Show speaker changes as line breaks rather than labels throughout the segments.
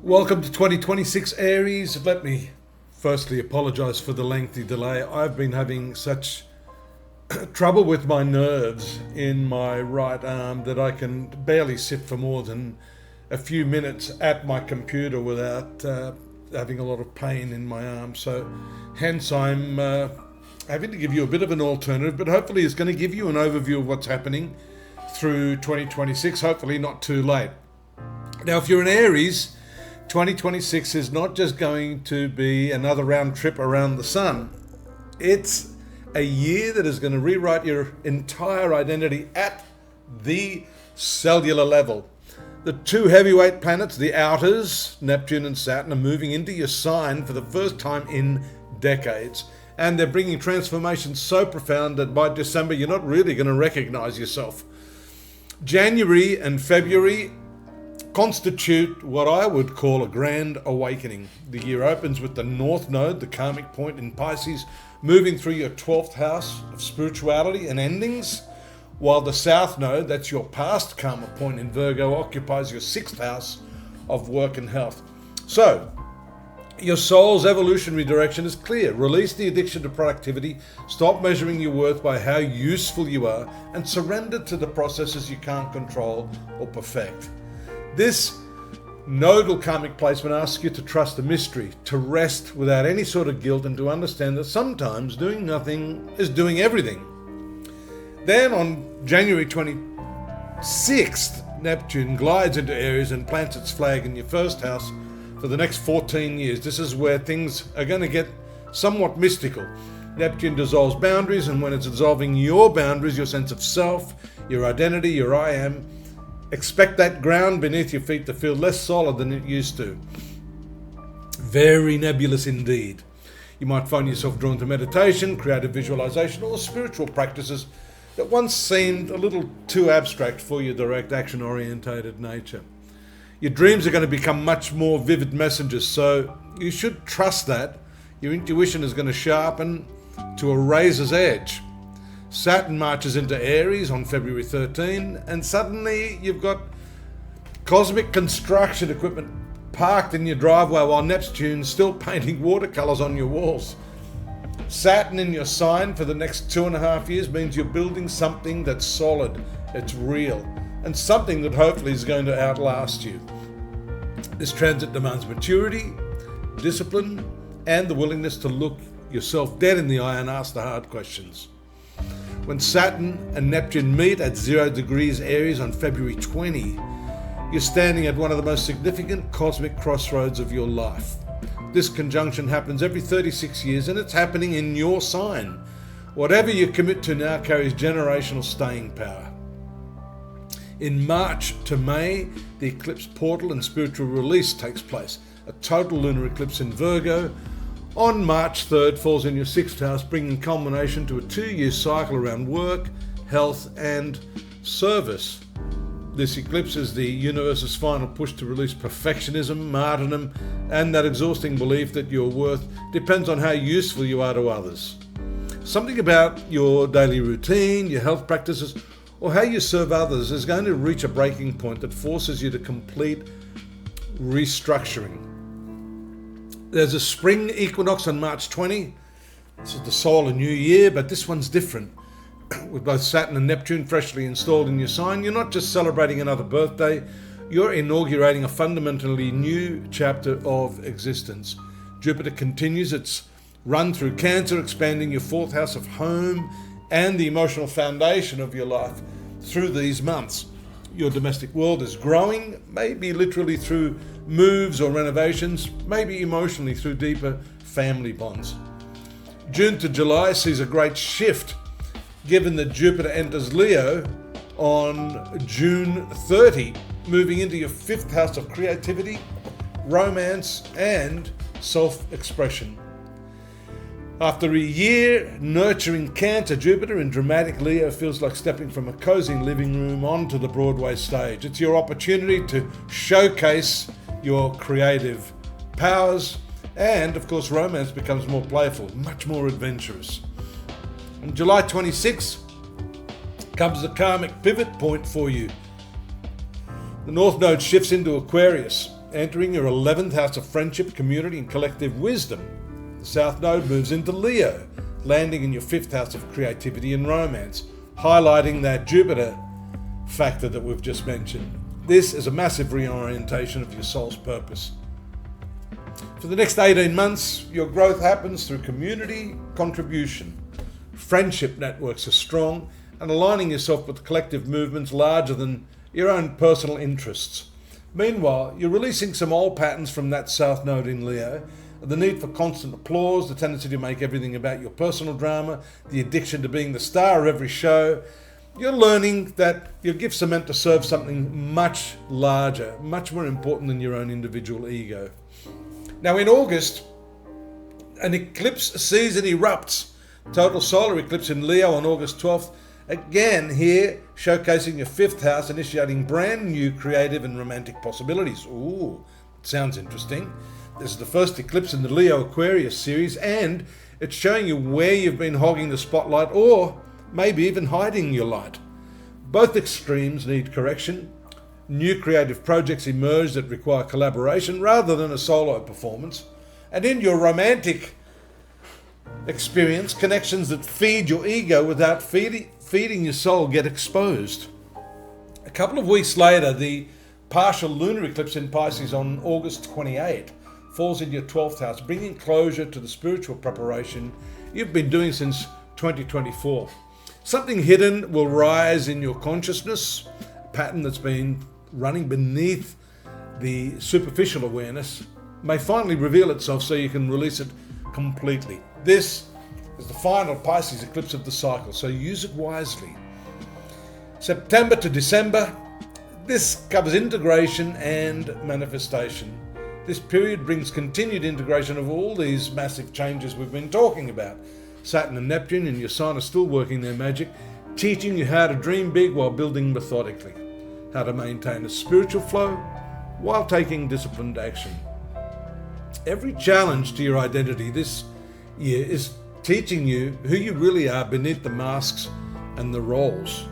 Welcome to 2026 Aries. Let me firstly apologize for the lengthy delay. I've been having such trouble with my nerves in my right arm that I can barely sit for more than a few minutes at my computer without having a lot of pain in my arm. So hence I'm having to give you a bit of an alternative, but hopefully it's going to give you an overview of what's happening through 2026, hopefully not too late. Now, if you're an Aries, 2026 is not just going to be another round trip around the sun. It's a year that is going to rewrite your entire identity at the cellular level. The two heavyweight planets, the outers, Neptune and Saturn, are moving into your sign for the first time in decades. And they're bringing transformations so profound that by December, you're not really going to recognize yourself. January and February constitute what I would call a grand awakening. The year opens with the North Node, the karmic point in Pisces, moving through your 12th house of spirituality and endings, while the South Node, that's your past karma point in Virgo, occupies your 6th house of work and health. So, your soul's evolutionary direction is clear. Release the addiction to productivity, stop measuring your worth by how useful you are, and surrender to the processes you can't control or perfect. This nodal karmic placement asks you to trust the mystery, to rest without any sort of guilt, and to understand that sometimes doing nothing is doing everything. Then on January 26th, Neptune glides into Aries and plants its flag in your first house for the next 14 years. This is where things are going to get somewhat mystical. Neptune dissolves boundaries, and when it's dissolving your boundaries, your sense of self, your identity, your I am, expect that ground beneath your feet to feel less solid than it used to. Very nebulous indeed. You might find yourself drawn to meditation, creative visualization, or spiritual practices that once seemed a little too abstract for your direct action-orientated nature. Your dreams are going to become much more vivid messengers, so you should trust that. Your intuition is going to sharpen to a razor's edge. Saturn marches into Aries on February 13, and suddenly you've got cosmic construction equipment parked in your driveway while Neptune's still painting watercolors on your walls. Saturn in your sign for the next 2.5 years means you're building something that's solid, it's real, and something that hopefully is going to outlast you. This transit demands maturity, discipline, and the willingness to look yourself dead in the eye and ask the hard questions. When Saturn and Neptune meet at 0 degrees Aries on February 20, you're standing at one of the most significant cosmic crossroads of your life. This conjunction happens every 36 years, and it's happening in your sign. Whatever you commit to now carries generational staying power. In March to May, the eclipse portal and spiritual release takes place. A total lunar eclipse in Virgo on March 3rd falls in your 6th house, bringing culmination to a 2-year cycle around work, health, and service. This eclipse is the universe's final push to release perfectionism, martyrdom, and that exhausting belief that your worth depends on how useful you are to others. Something about your daily routine, your health practices, or how you serve others is going to reach a breaking point that forces you to complete restructuring. There's a spring equinox on March 20. This is the solar new year, but this one's different. With both Saturn and Neptune freshly installed in your sign, you're not just celebrating another birthday, you're inaugurating a fundamentally new chapter of existence. Jupiter continues its run through Cancer, expanding your 4th house of home and the emotional foundation of your life through these months. Your domestic world is growing, maybe literally through moves or renovations, maybe emotionally through deeper family bonds. June to July sees a great shift, given that Jupiter enters Leo on June 30, moving into your 5th house of creativity, romance, and self-expression. After a year nurturing Cancer, Jupiter in dramatic Leo feels like stepping from a cozy living room onto the Broadway stage. It's your opportunity to showcase your creative powers, and of course romance becomes more playful, much more adventurous. On July 26 comes the karmic pivot point for you. The North Node shifts into Aquarius, entering your 11th house of friendship, community, and collective wisdom. The South Node moves into Leo, landing in your 5th house of creativity and romance, highlighting that Jupiter factor that we've just mentioned. This is a massive reorientation of your soul's purpose. For the next 18 months, your growth happens through community contribution. Friendship networks are strong, and aligning yourself with collective movements larger than your own personal interests. Meanwhile, you're releasing some old patterns from that South Node in Leo, the need for constant applause, the tendency to make everything about your personal drama, the addiction to being the star of every show. You're learning that your gifts are meant to serve something much larger, much more important than your own individual ego. Now in August, an eclipse season erupts. Total solar eclipse in Leo on August 12th. Again here, showcasing your 5th house, initiating brand new creative and romantic possibilities. Ooh, sounds interesting. This is the first eclipse in the Leo Aquarius series, and it's showing you where you've been hogging the spotlight or maybe even hiding your light. Both extremes need correction. New creative projects emerge that require collaboration rather than a solo performance. And in your romantic experience, connections that feed your ego without feeding your soul get exposed. A couple of weeks later, the partial lunar eclipse in Pisces on August 28 falls in your 12th house, bringing closure to the spiritual preparation you've been doing since 2024. Something hidden will rise in your consciousness, a pattern that's been running beneath the superficial awareness may finally reveal itself so you can release it completely. This is the final Pisces eclipse of the cycle, so use it wisely. September to December, this covers integration and manifestation. This period brings continued integration of all these massive changes we've been talking about. Saturn and Neptune in your sign are still working their magic, teaching you how to dream big while building methodically, how to maintain a spiritual flow while taking disciplined action. Every challenge to your identity this year is teaching you who you really are beneath the masks and the roles.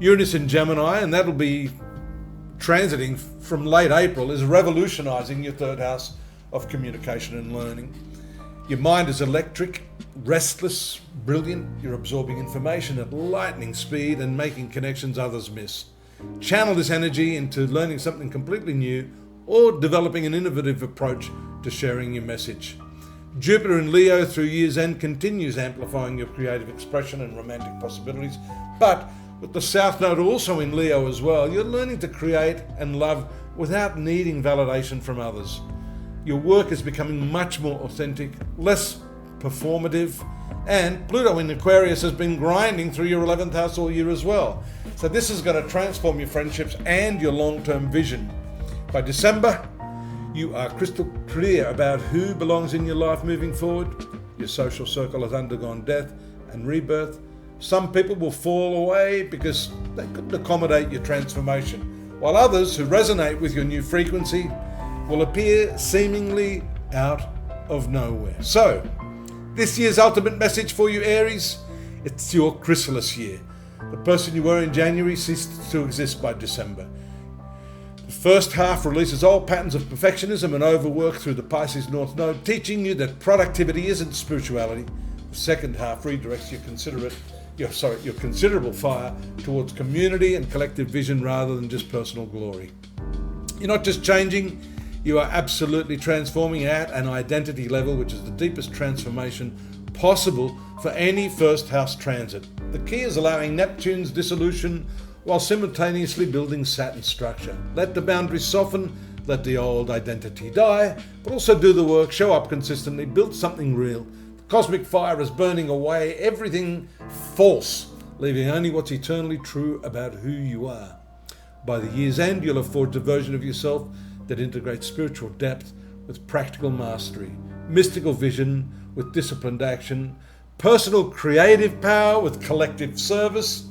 Uranus in Gemini, and that'll be transiting from late April, is revolutionizing your 3rd house of communication and learning. Your mind is electric, restless, brilliant. You're absorbing information at lightning speed and making connections others miss. Channel this energy into learning something completely new or developing an innovative approach to sharing your message. Jupiter in Leo through year's end continues amplifying your creative expression and romantic possibilities, but with the South Node also in Leo as well, you're learning to create and love without needing validation from others. Your work is becoming much more authentic, less performative, and Pluto in Aquarius has been grinding through your 11th house all year as well. So this is going to transform your friendships and your long-term vision. By December, you are crystal clear about who belongs in your life moving forward. Your social circle has undergone death and rebirth. Some people will fall away because they couldn't accommodate your transformation, while others who resonate with your new frequency will appear seemingly out of nowhere. So, this year's ultimate message for you, Aries, it's your chrysalis year. The person you were in January ceased to exist by December. The first half releases old patterns of perfectionism and overwork through the Pisces North Node, teaching you that productivity isn't spirituality. The second half redirects your considerable fire towards community and collective vision rather than just personal glory. You're not just changing, you are absolutely transforming at an identity level, which is the deepest transformation possible for any first house transit. The key is allowing Neptune's dissolution while simultaneously building Saturn's structure. Let the boundaries soften, let the old identity die, but also do the work, show up consistently, build something real. The cosmic fire is burning away everything false, leaving only what's eternally true about who you are. By the year's end, you'll have forged a version of yourself that integrates spiritual depth with practical mastery, mystical vision with disciplined action, personal creative power with collective service,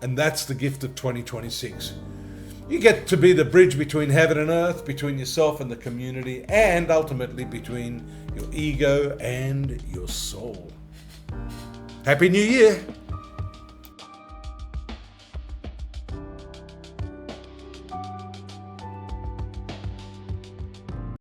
and that's the gift of 2026. You get to be the bridge between heaven and earth, between yourself and the community, and ultimately between your ego and your soul. Happy New Year!